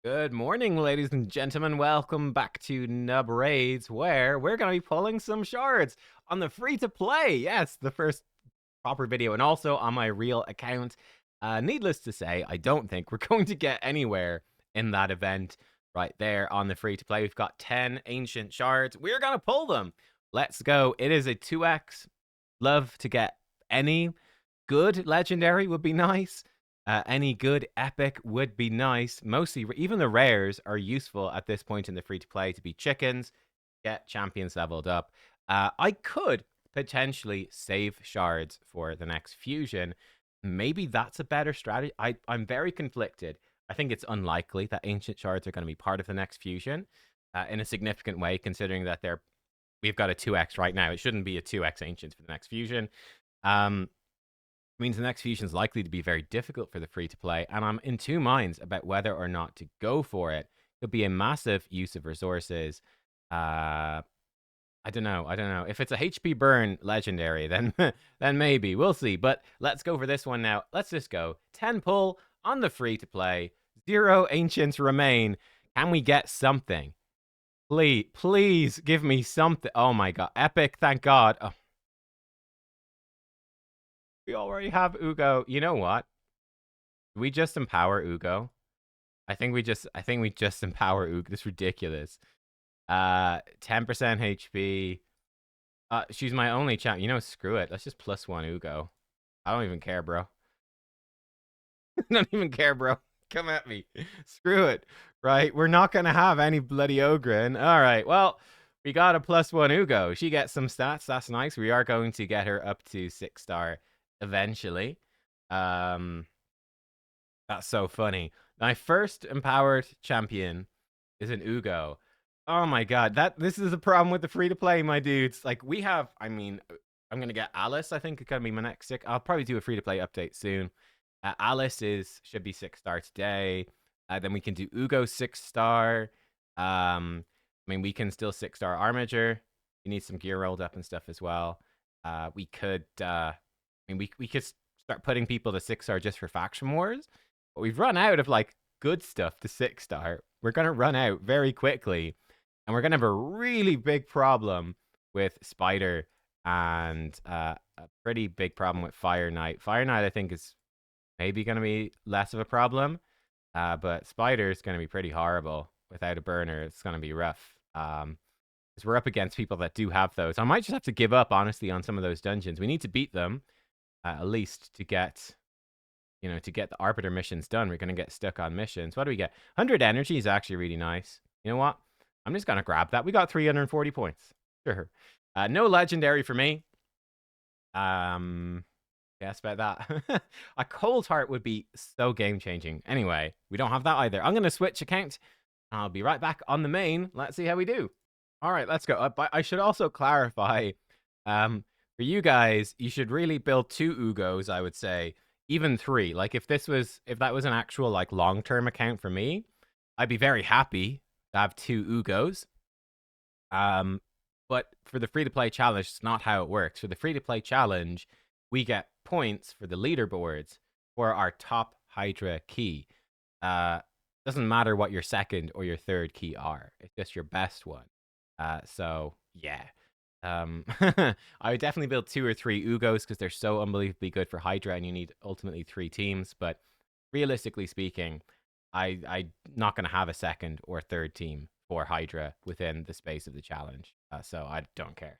Good morning, ladies and gentlemen. Welcome back to Nub Raids, where we're going to be pulling some shards on the free to play. Yes, the first proper video, and also on my real account. Needless to say, I don't think we're going to get anywhere in that event right there on the free to play. We've got 10 ancient shards. We're going to pull them. Let's go. It is a 2x. Love to get any good legendary would be nice. Any good epic would be nice. Mostly, even the rares are useful at this point in the free to play to be chickens, get champions leveled up. I could potentially save shards for the next fusion. Maybe that's a better strategy. I'm very conflicted. I think it's unlikely that ancient shards are going to be part of the next fusion in a significant way, considering that we've got a 2x right now. It shouldn't be a 2x ancient for the next fusion. Means the next fusion is likely to be very difficult for the free to play, and I'm in two minds about whether or not to go for it. It could be a massive use of resources. I don't know. If it's a HP burn legendary, then then maybe we'll see. But let's go for this one now. Let's just go 10 pull on the free to play. 0 ancients remain. Can we get something? Please give me something. Oh my god, epic! Thank God. Oh, we already have Ugo. You know what? We just empower Ugo. I think we just empower Ugo. This is ridiculous. 10% HP. She's my only champ. You know, screw it. Let's just +1 Ugo. I don't even care, bro. I don't even care, bro. Come at me. Screw it. Right? We're not gonna have any bloody Ogren. All right. Well, we got a +1 Ugo. She gets some stats. That's nice. We are going to get her up to 6-star eventually. That's so funny. My first empowered champion is an Ugo. Oh my god, this is the problem with the free to play, my dudes. Like I'm gonna get Alice. I think it's gonna be my next sick. I'll probably do a free to play update soon. Alice should be 6-star today. Then we can do Ugo 6-star. We can still 6-star Armiger. You need some gear rolled up and stuff as well. We could we could start putting people to 6-star just for faction wars. But we've run out of like good stuff to 6-star. We're gonna run out very quickly. And we're going to have a really big problem with Spider and a pretty big problem with Fire Knight. Fire Knight, I think, is maybe going to be less of a problem. But Spider is going to be pretty horrible. Without a burner, it's going to be rough. Because we're up against people that do have those. I might just have to give up, honestly, on some of those dungeons. We need to beat them, at least, to get the Arbiter missions done. We're going to get stuck on missions. What do we get? 100 energy is actually really nice. You know what? I'm just going to grab that. We got 340 points. Sure. No legendary for me. Guess about that. A cold heart would be so game-changing. Anyway, we don't have that either. I'm going to switch account. I'll be right back on the main. Let's see how we do. All right, let's go. But I should also clarify, for you guys, you should really build 2 Ugos, I would say. Even 3. Like, if that was an actual, like, long-term account for me, I'd be very happy to have 2 Ugos. But for the free-to-play challenge, it's not how it works. For the free-to-play challenge, we get points for the leaderboards for our top Hydra key. Doesn't matter what your second or your third key are. It's just your best one. So, yeah. I would definitely build 2 or 3 Ugos because they're so unbelievably good for Hydra, and you need ultimately 3 teams. But realistically speaking, I'm not going to have a second or third team for Hydra within the space of the challenge. So I don't care.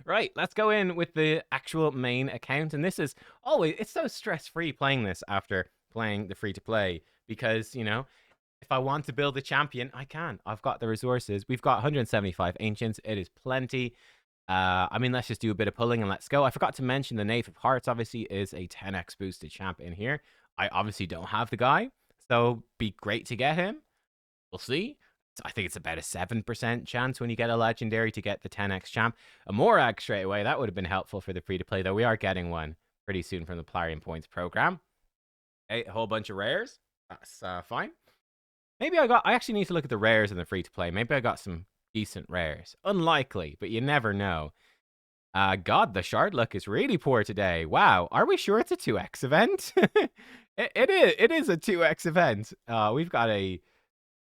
Right, let's go in with the actual main account. And this is it's so stress-free playing this after playing the free-to-play because, if I want to build a champion, I can. I've got the resources. We've got 175 ancients. It is plenty. Let's just do a bit of pulling and let's go. I forgot to mention the Knave of Hearts obviously is a 10x boosted champ in here. I obviously don't have the guy. So be great to get him. We'll see. I think it's about a 7% chance when you get a legendary to get the 10x champ. A Morag straight away. That would have been helpful for the free-to-play, though. We are getting one pretty soon from the Plarium Points program. Okay, a whole bunch of rares. That's fine. Maybe I actually need to look at the rares in the free-to-play. Maybe I got some decent rares. Unlikely, but you never know. God, the shard luck is really poor today. Wow, are we sure it's a 2x event? It is a 2x event. We've got a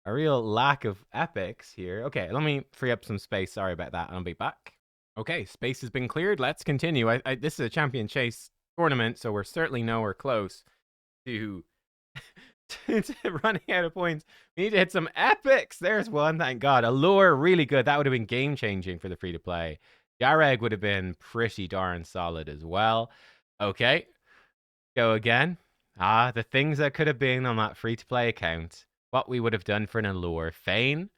A real lack of epics here. Okay, let me free up some space. Sorry about that. I'll be back. Okay, space has been cleared. Let's continue. This is a champion chase tournament, so we're certainly nowhere close to, to running out of points. We need to hit some epics. There's one, thank God. Allure, really good. That would have been game changing for the free to play. Yareg would have been pretty darn solid as well. Okay, go again. The things that could have been on that free to play account. What we would have done for an Allure. Fane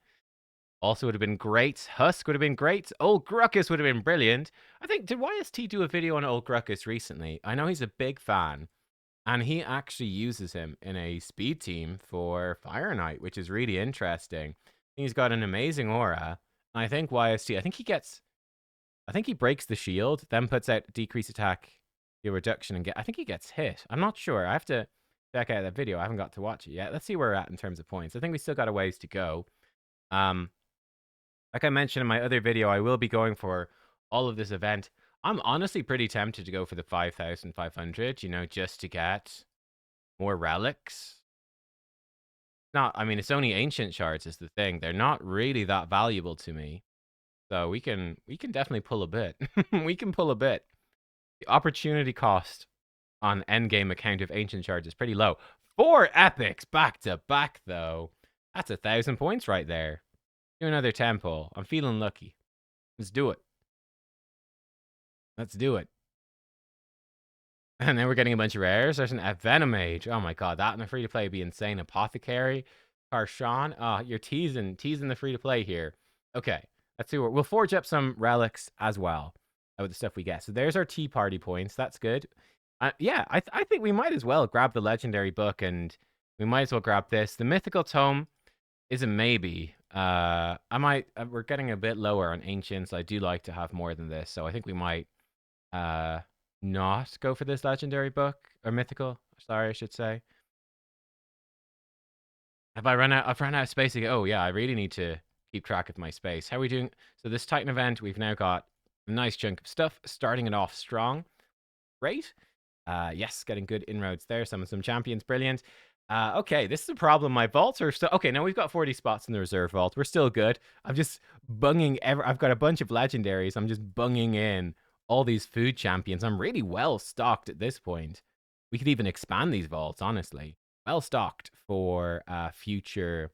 also would have been great. Husk would have been great. Old Gruckus would have been brilliant. I think, did YST do a video on Old Gruckus recently? I know he's a big fan. And he actually uses him in a speed team for Fire Knight, which is really interesting. He's got an amazing aura. I think YST, I think he breaks the shield, then puts out decrease attack, deal reduction, and I think he gets hit. I'm not sure. I have to check out that video. I haven't got to watch it yet. Let's see where we're at in terms of points. I think we still got a ways to go. Like I mentioned in my other video, I will be going for all of this event. I'm honestly pretty tempted to go for the 5,500, you know, just to get more relics. I mean, it's only ancient shards is the thing. They're not really that valuable to me. So we can definitely pull a bit. We can pull a bit. The opportunity cost on endgame account of ancient shards is pretty low. 4 epics back to back, though. That's 1,000 points right there. Do another temple. I'm feeling lucky. Let's do it. Let's do it. And then we're getting a bunch of rares. There's an Venomage. Oh my god, that in the free to play would be insane. Apothecary, Karshan. You're teasing the free to play here. Okay, let's see. We'll forge up some relics as well with the stuff we get. So there's our tea party points. That's good. Yeah, I think we might as well grab the legendary book, and we might as well grab this. The mythical tome is a maybe. We're getting a bit lower on ancients. I do like to have more than this, so I think we might not go for this legendary book or mythical. Sorry, I should say. I've run out of space again. Oh yeah, I really need to keep track of my space. How are we doing? So this Titan event, we've now got a nice chunk of stuff, starting it off strong. Great. Yes, getting good inroads there. Some champions, brilliant. Okay, this is a problem. My vaults are still okay. Now we've got 40 spots in the reserve vault. We're still good. I'm just bunging. I've got a bunch of legendaries. I'm just bunging in all these food champions. I'm really well stocked at this point. We could even expand these vaults, honestly. Well stocked for future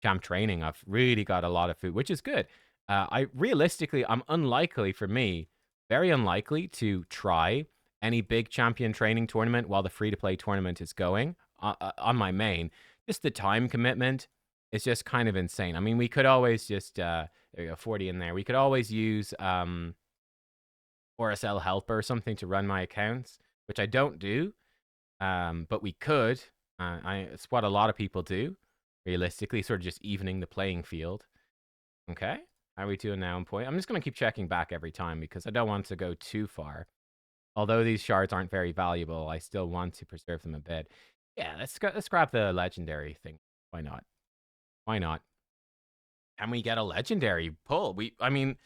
champ training. I've really got a lot of food, which is good. I'm unlikely for me, very unlikely to try any big champion training tournament while the free-to-play tournament is going on my main. Just the time commitment is just kind of insane. I mean, we could always just, there you go, 40 in there. We could always use RSL Helper or something to run my accounts, which I don't do, but we could. It's what a lot of people do, realistically, sort of just evening the playing field. Okay, how are we doing now on point? I'm just going to keep checking back every time because I don't want to go too far. Although these shards aren't very valuable, I still want to preserve them a bit. Yeah, let's grab the legendary thing. Why not? Why not? Can we get a legendary pull? I mean,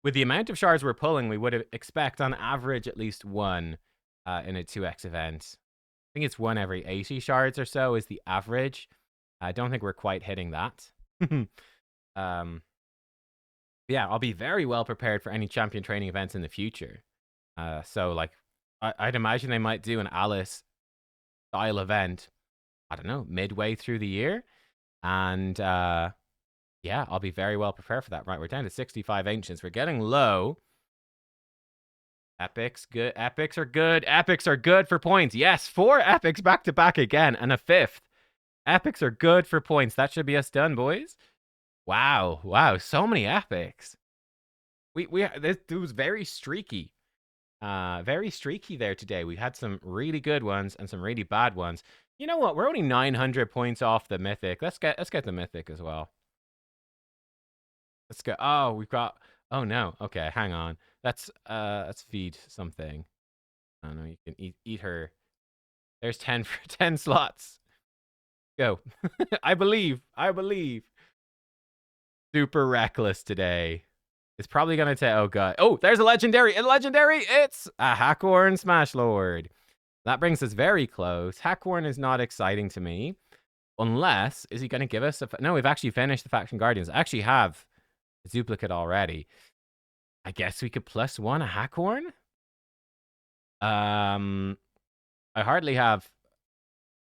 with the amount of shards we're pulling, we would expect on average at least one in a 2x event. I think it's 1 every 80 shards or so is the average. I don't think we're quite hitting that. Yeah, I'll be very well prepared for any champion training events in the future. So, like, I'd imagine they might do an Alice style event, I don't know, midway through the year. And yeah, I'll be very well prepared for that. Right, we're down to 65 ancients. We're getting low. Epics, good. Epics are good. Epics are good for points. Yes, 4 epics back to back again, and a 5th. Epics are good for points. That should be us done, boys. Wow, wow, so many epics. This was very streaky. Very streaky there today. We had some really good ones and some really bad ones. You know what? We're only 900 points off the mythic. Let's get the mythic as well. Let's go. Oh, we've got. Oh no. Okay, hang on. Let's feed something. I don't know. You can eat her. There's 10 for 10 slots. Go. I believe. Super reckless today. It's probably gonna take. Oh god. Oh, there's a legendary. It's a Hackhorn Smash Lord. That brings us very close. Hackhorn is not exciting to me. Unless, is he going to give us no, we've actually finished the Faction Guardians. I actually have a duplicate already. I guess we could +1 a Hackhorn? I hardly have...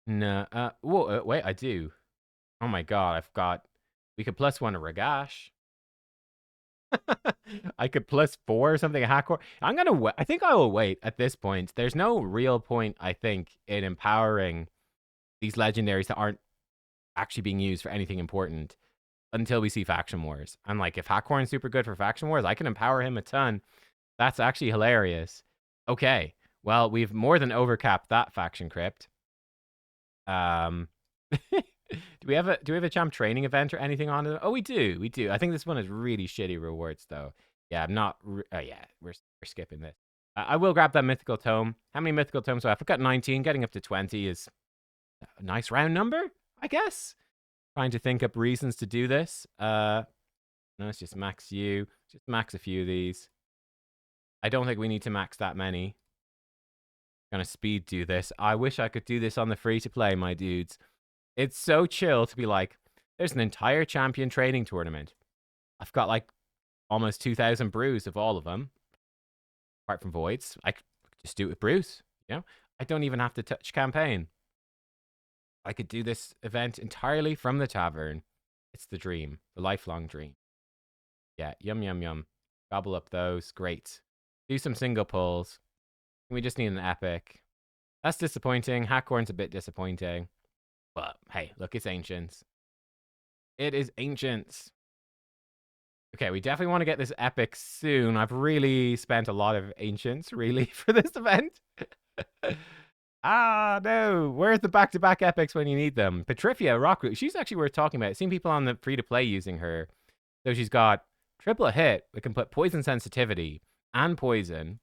No, whoa, wait, I do. Oh my god, I've got... We could +1 a Ragash. I could +4 or something a Hackhorn. I'm gonna wait. I think I will wait at this point. There's no real point, I think, in empowering these legendaries that aren't actually being used for anything important until we see Faction Wars. I'm like, if Hackhorn's super good for Faction Wars, I can empower him a ton. That's actually hilarious. Okay, well, we've more than overcapped that Faction Crypt. Do we have a champ training event or anything on it? Oh, we do. I think this one is really shitty rewards though. Yeah, I'm not. Oh yeah, we're skipping this. I will grab that mythical tome. How many mythical tomes do I have? I've got 19. Getting up to 20 is a nice round number, I guess. Trying to think up reasons to do this. No, let's just max you. Just max a few of these. I don't think we need to max that many. Gonna speed do this. I wish I could do this on the free to play, my dudes. It's so chill to be like, there's an entire champion training tournament. I've got like almost 2,000 brews of all of them. Apart from voids. I could just do it with brews. You know? I don't even have to touch campaign. I could do this event entirely from the tavern. It's the dream. The lifelong dream. Yeah, yum, yum, yum. Gobble up those. Great. Do some single pulls. We just need an epic. That's disappointing. Hackhorn's a bit disappointing. But hey, look, it's Ancients. It is Ancients. Okay, we definitely want to get this epic soon. I've really spent a lot of Ancients, really, for this event. Ah, no. Where's the back-to-back epics when you need them? Petrifia, Rockroot. She's actually worth talking about. I've seen people on the free-to-play using her. So she's got triple hit. We can put poison sensitivity and poison.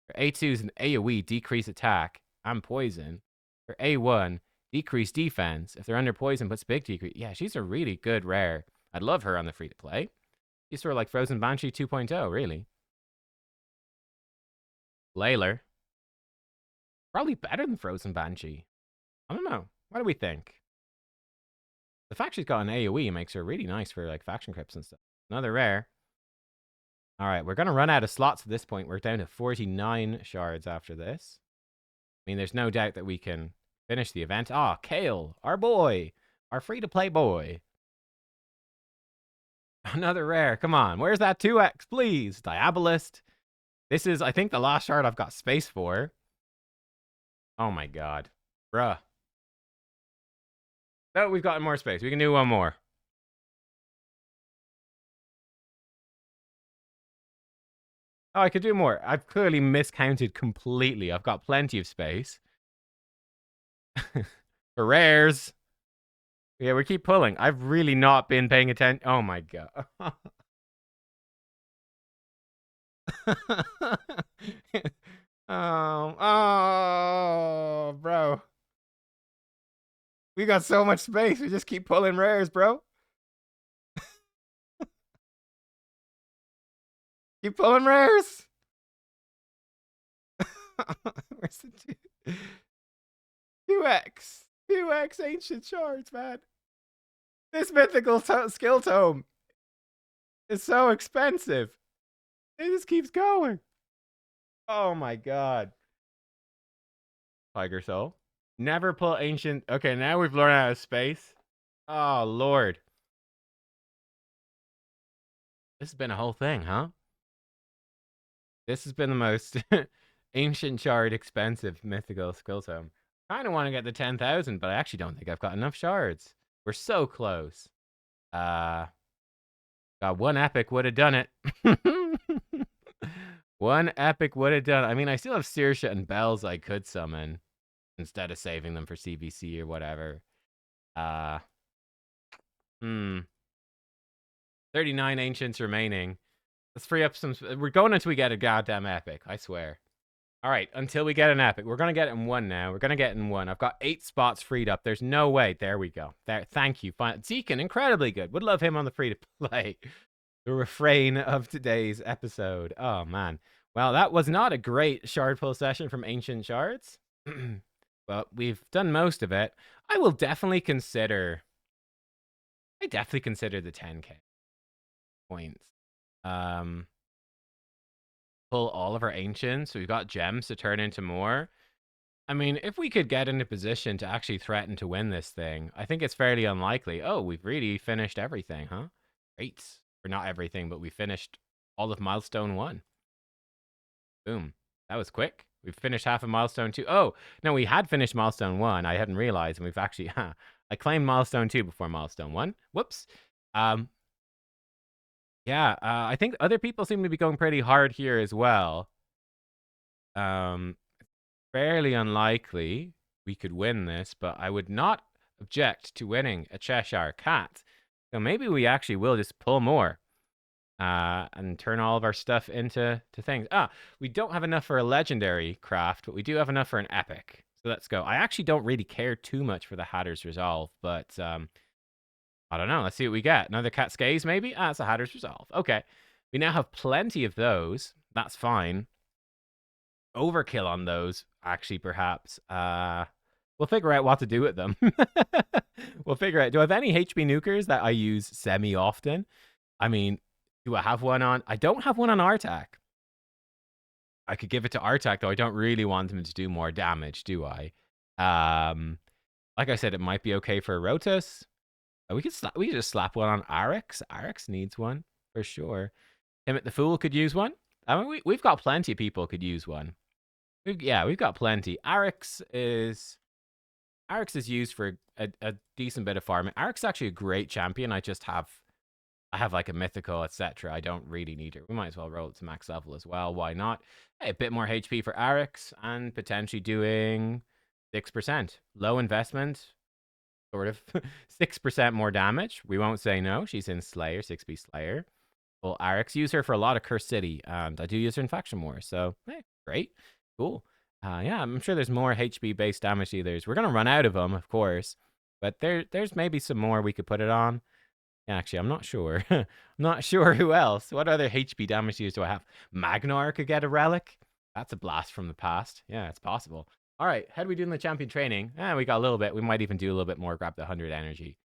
Her A2's an AoE, decrease attack and poison. Her A1, decrease defense. If they're under poison, puts big decrease. Yeah, she's a really good rare. I'd love her on the free-to-play. She's sort of like Frozen Banshee 2.0, really. Layler. Probably better than Frozen Banshee. I don't know. What do we think? The fact she's got an AoE makes her really nice for like faction crypts and stuff. Another rare. All right, we're going to run out of slots at this point. We're down to 49 shards after this. I mean, there's no doubt that we can finish the event. Ah, Kale, our boy. Our free-to-play boy. Another rare. Come on. Where's that 2x, please? Diabolist. This is, I think, the last shard I've got space for. Oh, my God. Bruh. Oh, we've got more space. We can do one more. Oh, I could do more. I've clearly miscounted completely. I've got plenty of space. For rares. Yeah, we keep pulling. I've really not been paying attention. Oh, my God. Oh, bro. We got so much space. We just keep pulling rares, bro. Keep pulling rares. Where's the 2x? 2x ancient shards, man. This mythical skill tome is so expensive. It just keeps going. Oh my God. Tiger Soul. Never pull ancient. Okay, now we've learned out of space. Oh, Lord. This has been a whole thing, huh? This has been the most ancient shard expensive mythical skill tome. I kind of want to get the 10,000, but I actually don't think I've got enough shards. We're so close. Got one epic would have done it. One epic would have done it. I mean, I still have Saoirse and Bells I could summon instead of saving them for CVC or whatever. 39 ancients remaining. Let's free up some. We're going until we get a goddamn epic, I swear. All right, until we get an epic. We're going to get it in one now. We're going to get it in one. I've got 8 spots freed up. There's no way. There we go. There. Thank you. Deacon, incredibly good. Would love him on the free-to-play. The refrain of today's episode. Oh, man. Well, that was not a great shard pull session from Ancient Shards. Well, we've done most of it. I will definitely consider. I definitely consider the 10k points. Pull all of our ancients. So we've got gems to turn into more. I mean, if we could get in a position to actually threaten to win this thing, I think it's fairly unlikely. Oh, we've really finished everything, huh? Great. Or not everything, but we finished all of milestone 1. Boom. That was quick. We've finished half of milestone 2. Oh, no, we had finished milestone 1. I hadn't realized, and we've actually, I claimed milestone 2 before milestone 1. Whoops. Yeah, I think other people seem to be going pretty hard here as well. Fairly unlikely we could win this, but I would not object to winning a Cheshire Cat. So maybe we actually will just pull more and turn all of our stuff into things. We don't have enough for a legendary craft, but we do have enough for an epic. So let's go. I actually don't really care too much for the Hatter's Resolve, but I don't know. Let's see what we get. Another Cat's Gaze, maybe? It's a Hatter's Resolve. Okay. We now have plenty of those. That's fine. Overkill on those, actually, perhaps. We'll figure out what to do with them. We'll figure out. Do I have any HP nukers that I use semi-often? I mean, do I have one on? I don't have one on Artak. I could give it to Artak, though I don't really want him to do more damage, do I? Like I said, it might be okay for Rotus. We could just slap one on Arix. Arix needs one, for sure. Timid the Fool could use one. I mean, we've got plenty of people could use one. We've got plenty. Arix is used for a decent bit of farming. Arix is actually a great champion. I have like a mythical, etc. I don't really need it. We might as well roll it to max level as well. Why not? Hey, a bit more HP for Arix and potentially doing 6%. Low investment, sort of. 6% more damage. We won't say no. She's in Slayer, 6B Slayer. Well, Arix, use her for a lot of Curse City, and I do use her in Faction War. So, hey, great. Cool. Yeah, I'm sure there's more HP-based damage dealers. We're going to run out of them, of course. But there's maybe some more we could put it on. Yeah, actually, I'm not sure. I'm not sure who else. What other HP damage dealers do I have? Magnar could get a relic. That's a blast from the past. Yeah, it's possible. All right, how do we do in the champion training? We got a little bit. We might even do a little bit more. Grab the 100 energy.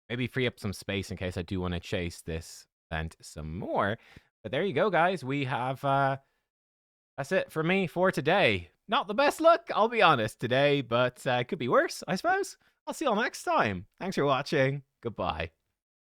Maybe free up some space in case I do want to chase this event some more. But there you go, guys. We have... that's it for me for today. Not the best luck, I'll be honest, today, but it could be worse, I suppose. I'll see you all next time. Thanks for watching. Goodbye.